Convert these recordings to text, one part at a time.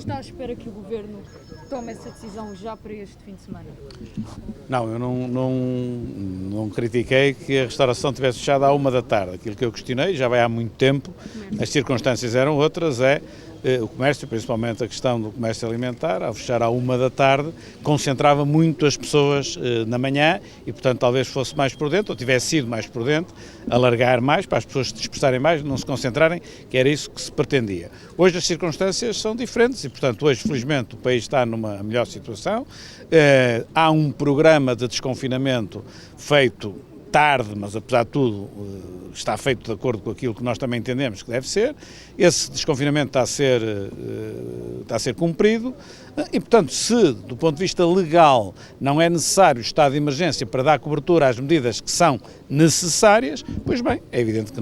Está à espera que o Governo tome essa decisão já para este fim de semana? Não, eu não critiquei que a restauração tivesse fechado à 1 da tarde. Aquilo que eu questionei, já vai há muito tempo, as circunstâncias eram outras, o comércio, principalmente a questão do comércio alimentar, ao fechar à 1 da tarde, concentrava muito as pessoas na manhã e, portanto, talvez fosse mais prudente, ou tivesse sido mais prudente, alargar mais, para as pessoas se dispersarem mais, não se concentrarem, que era isso que se pretendia. Hoje as circunstâncias são diferentes e, portanto, hoje, felizmente, o país está numa melhor situação. Há um programa de desconfinamento feito tarde, mas apesar de tudo está feito de acordo com aquilo que nós também entendemos que deve ser. Esse desconfinamento está a ser cumprido e, portanto, se do ponto de vista legal não é necessário o estado de emergência para dar cobertura às medidas que são necessárias, pois bem, é evidente que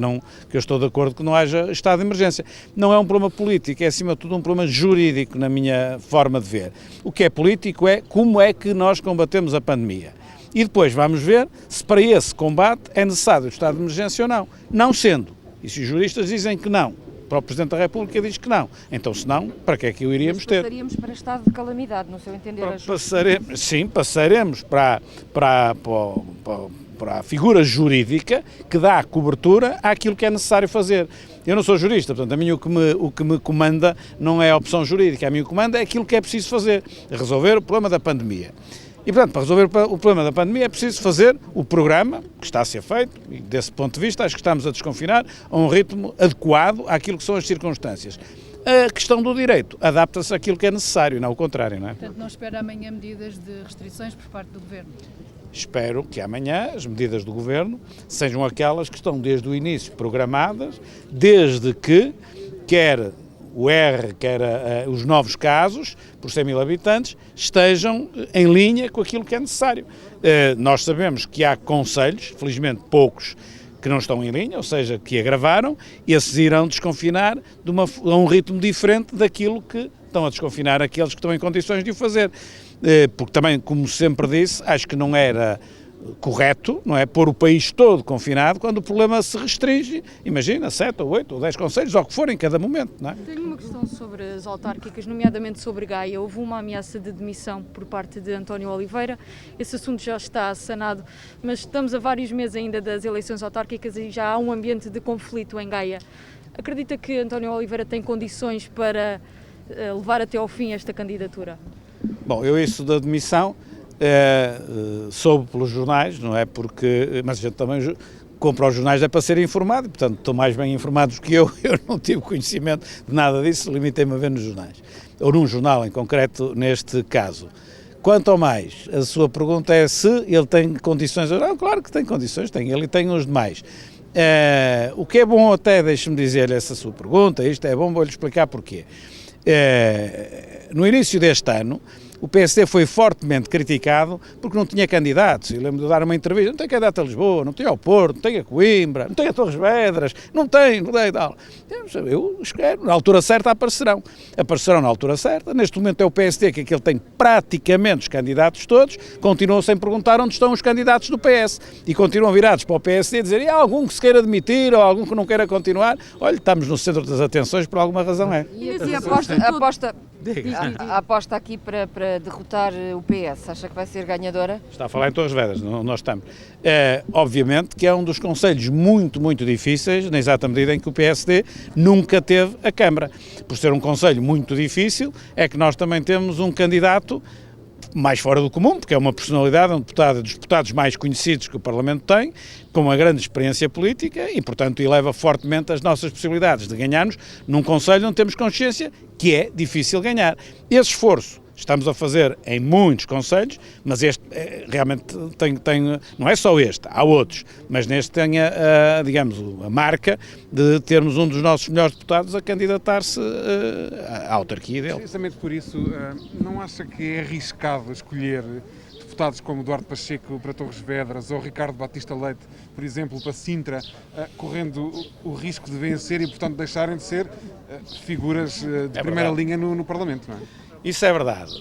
eu estou de acordo que não haja estado de emergência. Não é um problema político, é acima de tudo um problema jurídico na minha forma de ver. O que é político é como é que nós combatemos a pandemia. E depois vamos ver se para esse combate é necessário o estado de emergência ou não. Não sendo, e se os juristas dizem que não, o próprio Presidente da República diz que não, então se não, para que é que o iríamos ter? Passaríamos para estado de calamidade, no seu entender? Passaremos para a figura jurídica que dá cobertura àquilo que é necessário fazer. Eu não sou jurista, portanto, a mim o que me comanda não é a opção jurídica, a mim o que comanda é aquilo que é preciso fazer, resolver o problema da pandemia. E, portanto, para resolver o problema da pandemia é preciso fazer o programa que está a ser feito, e desse ponto de vista acho que estamos a desconfinar a um ritmo adequado àquilo que são as circunstâncias. A questão do direito adapta-se àquilo que é necessário, não ao contrário, não é? Portanto, não espera amanhã medidas de restrições por parte do Governo? Espero que amanhã as medidas do Governo sejam aquelas que estão desde o início programadas, desde que quer o R, quer os novos casos, por 100 mil habitantes, estejam em linha com aquilo que é necessário. Nós sabemos que há concelhos, felizmente poucos, que não estão em linha, ou seja, que agravaram, esses irão desconfinar a um ritmo diferente daquilo que estão a desconfinar aqueles que estão em condições de o fazer. Porque também, como sempre disse, acho que não era correto, não é, pôr o país todo confinado quando o problema se restringe, imagina, 7 ou 8 ou 10 concelhos, ou o que for em cada momento, não é? Tenho uma questão sobre as autárquicas, nomeadamente sobre Gaia. Houve uma ameaça de demissão por parte de António Oliveira, esse assunto já está sanado, mas estamos a vários meses ainda das eleições autárquicas e já há um ambiente de conflito em Gaia. Acredita que António Oliveira tem condições para levar até ao fim esta candidatura? Bom, eu isso da demissão soube pelos jornais, não é? Mas a gente também compra os jornais é para ser informado, portanto estão mais bem informados que eu não tive conhecimento de nada disso, limitei-me a ver nos jornais, ou num jornal em concreto neste caso. Quanto ao mais, a sua pergunta é se ele tem condições, não, claro que tem condições, ele tem os demais. O que é bom até, deixe-me dizer-lhe essa sua pergunta, isto é bom, vou-lhe explicar porquê. No início deste ano, o PSD foi fortemente criticado porque não tinha candidatos. Eu lembro de dar uma entrevista, não tem candidato a Lisboa, não tem ao Porto, não tem a Coimbra, não tem a Torres Vedras, não tem tal. Eu espero, na altura certa aparecerão na altura certa. Neste momento é o PSD que aquele tem praticamente os candidatos todos, continuam sem perguntar onde estão os candidatos do PS e continuam virados para o PSD a dizer, e há algum que se queira demitir ou algum que não queira continuar. Olha, estamos no centro das atenções, por alguma razão é. E a aposta aqui para derrotar o PS, acha que vai ser ganhadora? Está a falar em Torres Vedras, nós estamos. Obviamente que é um dos concelhos muito, muito difíceis, na exata medida em que o PSD nunca teve a Câmara. Por ser um concelho muito difícil, é que nós também temos um candidato mais fora do comum, porque é uma personalidade, um deputado dos deputados mais conhecidos que o Parlamento tem, com uma grande experiência política e, portanto, eleva fortemente as nossas possibilidades de ganharmos num concelho onde temos consciência que é difícil ganhar. Esse esforço estamos a fazer em muitos concelhos, mas este realmente tem, não é só este, há outros, mas neste tem digamos, a marca de termos um dos nossos melhores deputados a candidatar-se à autarquia dele. Precisamente por isso, não acha que é arriscado escolher deputados como Eduardo Pacheco para Torres Vedras ou Ricardo Batista Leite, por exemplo, para Sintra, correndo o risco de vencer e, portanto, deixarem de ser figuras de primeira linha no Parlamento, não é? Isso é verdade,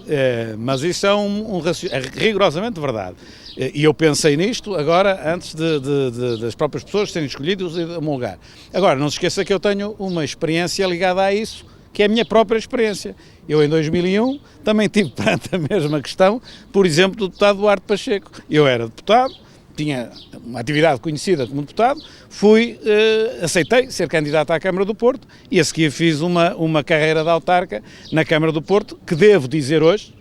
mas isso é rigorosamente verdade. E eu pensei nisto agora, antes das próprias pessoas serem escolhidas e de homologar. Agora, não se esqueça que eu tenho uma experiência ligada a isso, que é a minha própria experiência. Eu, em 2001, também tive perante a mesma questão, por exemplo, do deputado Duarte Pacheco. Eu era deputado, tinha uma atividade conhecida como deputado, aceitei ser candidato à Câmara do Porto e a seguir fiz uma carreira de autarca na Câmara do Porto, que devo dizer hoje,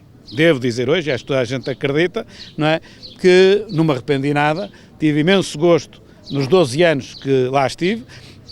acho que toda a gente acredita, não é, que não me arrependi nada, tive imenso gosto nos 12 anos que lá estive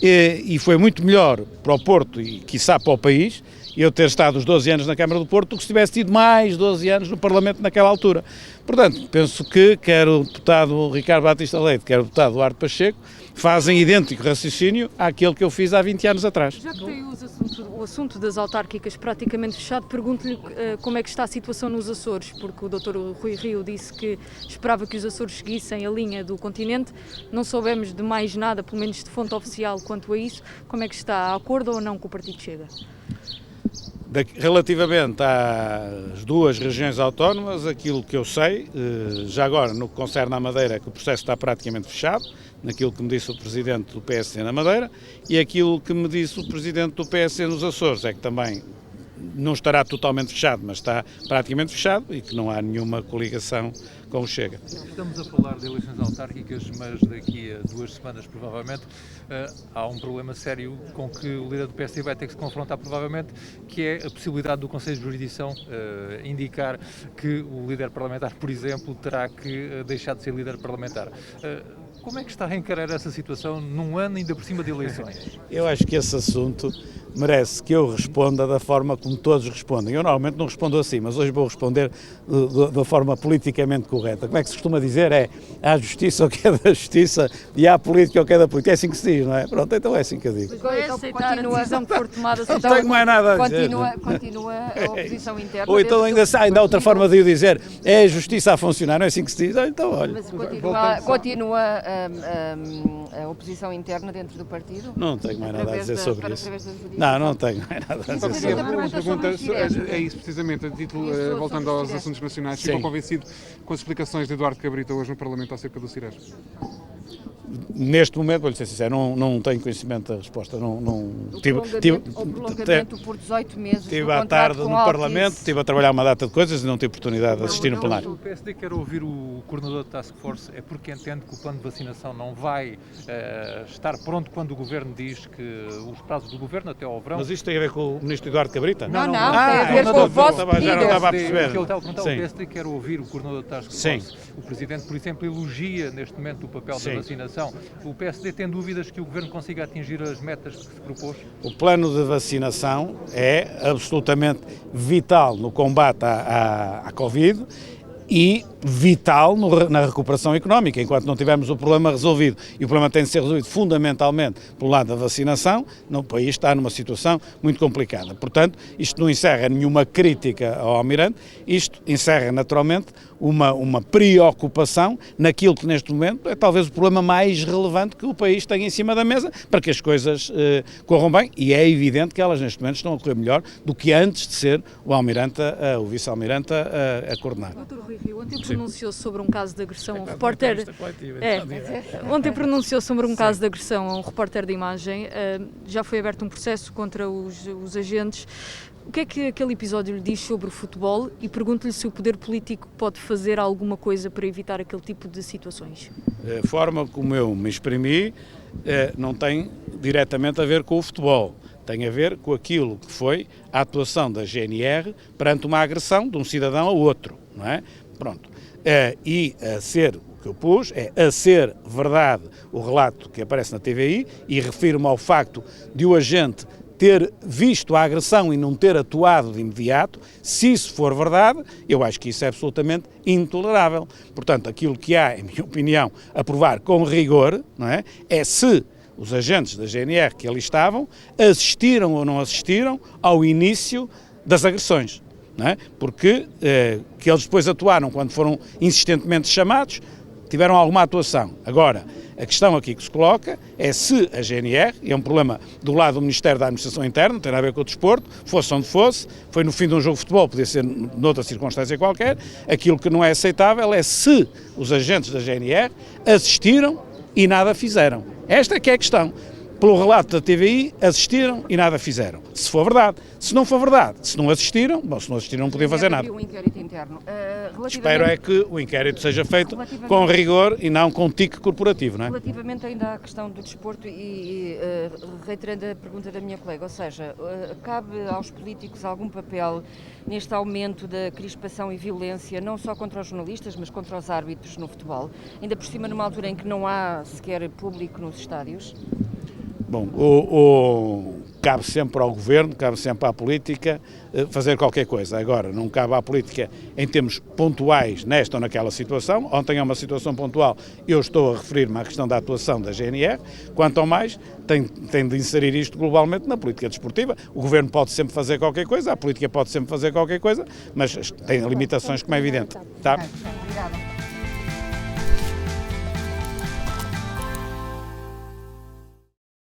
e foi muito melhor para o Porto e, quiçá, para o país, eu ter estado os 12 anos na Câmara do Porto do que se tivesse tido mais 12 anos no Parlamento naquela altura. Portanto, penso que quer o deputado Ricardo Batista Leite, quer o deputado Duarte Pacheco, fazem idêntico raciocínio àquele que eu fiz há 20 anos atrás. Já que tem o assunto das autárquicas praticamente fechado, pergunto-lhe como é que está a situação nos Açores, porque o Dr. Rui Rio disse que esperava que os Açores seguissem a linha do continente, não soubemos de mais nada, pelo menos de fonte oficial, quanto a isso. Como é que está? A acordo ou não com o Partido Chega? Relativamente às duas regiões autónomas, aquilo que eu sei, já agora no que concerne à Madeira, é que o processo está praticamente fechado, naquilo que me disse o Presidente do PSD na Madeira, e aquilo que me disse o Presidente do PSD nos Açores, é que também não estará totalmente fechado, mas está praticamente fechado e que não há nenhuma coligação com o Chega. Estamos a falar de eleições autárquicas, mas daqui a 2 semanas, provavelmente, há um problema sério com que o líder do PSD vai ter que se confrontar, provavelmente, que é a possibilidade do Conselho de Jurisdição indicar que o líder parlamentar, por exemplo, terá que deixar de ser líder parlamentar. Como é que está a encarar essa situação num ano ainda por cima de eleições? Eu acho que esse assunto merece que eu responda da forma como todos respondem. Eu normalmente não respondo assim, mas hoje vou responder da forma politicamente correta. Como é que se costuma dizer? Há a justiça o que é da justiça e há a política o que é da política. É assim que se diz, não é? Pronto, então é assim que eu digo. Vai aceitar a decisão que for tomada. Não tenho mais nada a dizer. Continua a oposição interna. Ou então ainda há outra forma de eu dizer, é a justiça a funcionar, não é assim que se diz? Então olha. Mas continua a oposição interna dentro do partido? Não tenho mais nada a dizer sobre isso. Não tenho mais nada a dizer sobre isso. Uma pergunta, é isso precisamente, a título, voltando aos assuntos nacionais, ficou convencido com as explicações de Eduardo Cabrita hoje no Parlamento acerca do Cires? Neste momento, vou-lhe ser sincero, não tenho conhecimento da resposta. O prolongamento por 18 meses. Estive à tarde no Parlamento, estive a trabalhar uma data de coisas e não tive oportunidade de assistir no plenário. O PSD quer ouvir o coordenador da Task Force, é porque entende que o plano de vacinação não vai estar pronto quando o Governo diz que os prazos do Governo até ao verão... Mas isto tem a ver com o Ministro Eduardo Cabrita? Não, tem a ver com o vosso Já não estava a perceber. O que ele está a perguntar, o PSD quer ouvir o coordenador da Task Force. O Presidente, por exemplo, elogia neste momento o papel da vacinação. O PSD tem dúvidas que o Governo consiga atingir as metas que se propôs? O plano de vacinação é absolutamente vital no combate à Covid e vital na recuperação económica, enquanto não tivermos o problema resolvido. E o problema tem de ser resolvido fundamentalmente pelo lado da vacinação, o país está numa situação muito complicada. Portanto, isto não encerra nenhuma crítica ao Almirante, isto encerra naturalmente uma preocupação naquilo que neste momento é talvez o problema mais relevante que o país tem em cima da mesa para que as coisas corram bem, e é evidente que elas neste momento estão a correr melhor do que antes de ser o vice-almirante a coordenar. Dr. Rui Rio, ontem pronunciou-se sobre um caso de agressão a um repórter... Ontem pronunciou-se sobre um caso de agressão a um repórter de imagem, já foi aberto um processo contra os agentes. O que é que aquele episódio lhe diz sobre o futebol e pergunto-lhe se o poder político pode fazer alguma coisa para evitar aquele tipo de situações? A forma como eu me exprimi não tem diretamente a ver com o futebol, tem a ver com aquilo que foi a atuação da GNR perante uma agressão de um cidadão a outro, não é? Pronto. E a ser, o que eu pus, a ser verdade o relato que aparece na TVI e refiro-me ao facto de o agente ter visto a agressão e não ter atuado de imediato. Se isso for verdade, eu acho que isso é absolutamente intolerável. Portanto, aquilo que há, em minha opinião, a provar com rigor, não é se os agentes da GNR que ali estavam assistiram ou não assistiram ao início das agressões. Não é? Porque que eles depois atuaram quando foram insistentemente chamados, tiveram alguma atuação. Agora, a questão aqui que se coloca é se a GNR, e é um problema do lado do Ministério da Administração Interna, não tem nada a ver com o desporto, fosse onde fosse, foi no fim de um jogo de futebol, podia ser noutra circunstância qualquer, aquilo que não é aceitável é se os agentes da GNR assistiram e nada fizeram. Esta é que é a questão. pelo relato da TVI, assistiram e nada fizeram. Se for verdade. Se não for verdade, se não assistiram, bom, se não assistiram não podiam fazer nada. Um inquérito interno. Espero é que o inquérito seja feito com rigor e não com tique corporativo, não é? Relativamente ainda à questão do desporto e reiterando a pergunta da minha colega, ou seja, cabe aos políticos algum papel neste aumento da crispação e violência, não só contra os jornalistas, mas contra os árbitros no futebol, ainda por cima numa altura em que não há sequer público nos estádios? Bom, cabe sempre ao governo, cabe sempre à política fazer qualquer coisa. Agora, não cabe à política em termos pontuais nesta ou naquela situação. Ontem é uma situação pontual, eu estou a referir-me à questão da atuação da GNR. Quanto ao mais, tem de inserir isto globalmente na política desportiva. O governo pode sempre fazer qualquer coisa, a política pode sempre fazer qualquer coisa, mas tem limitações, como é evidente. Tá? Obrigada.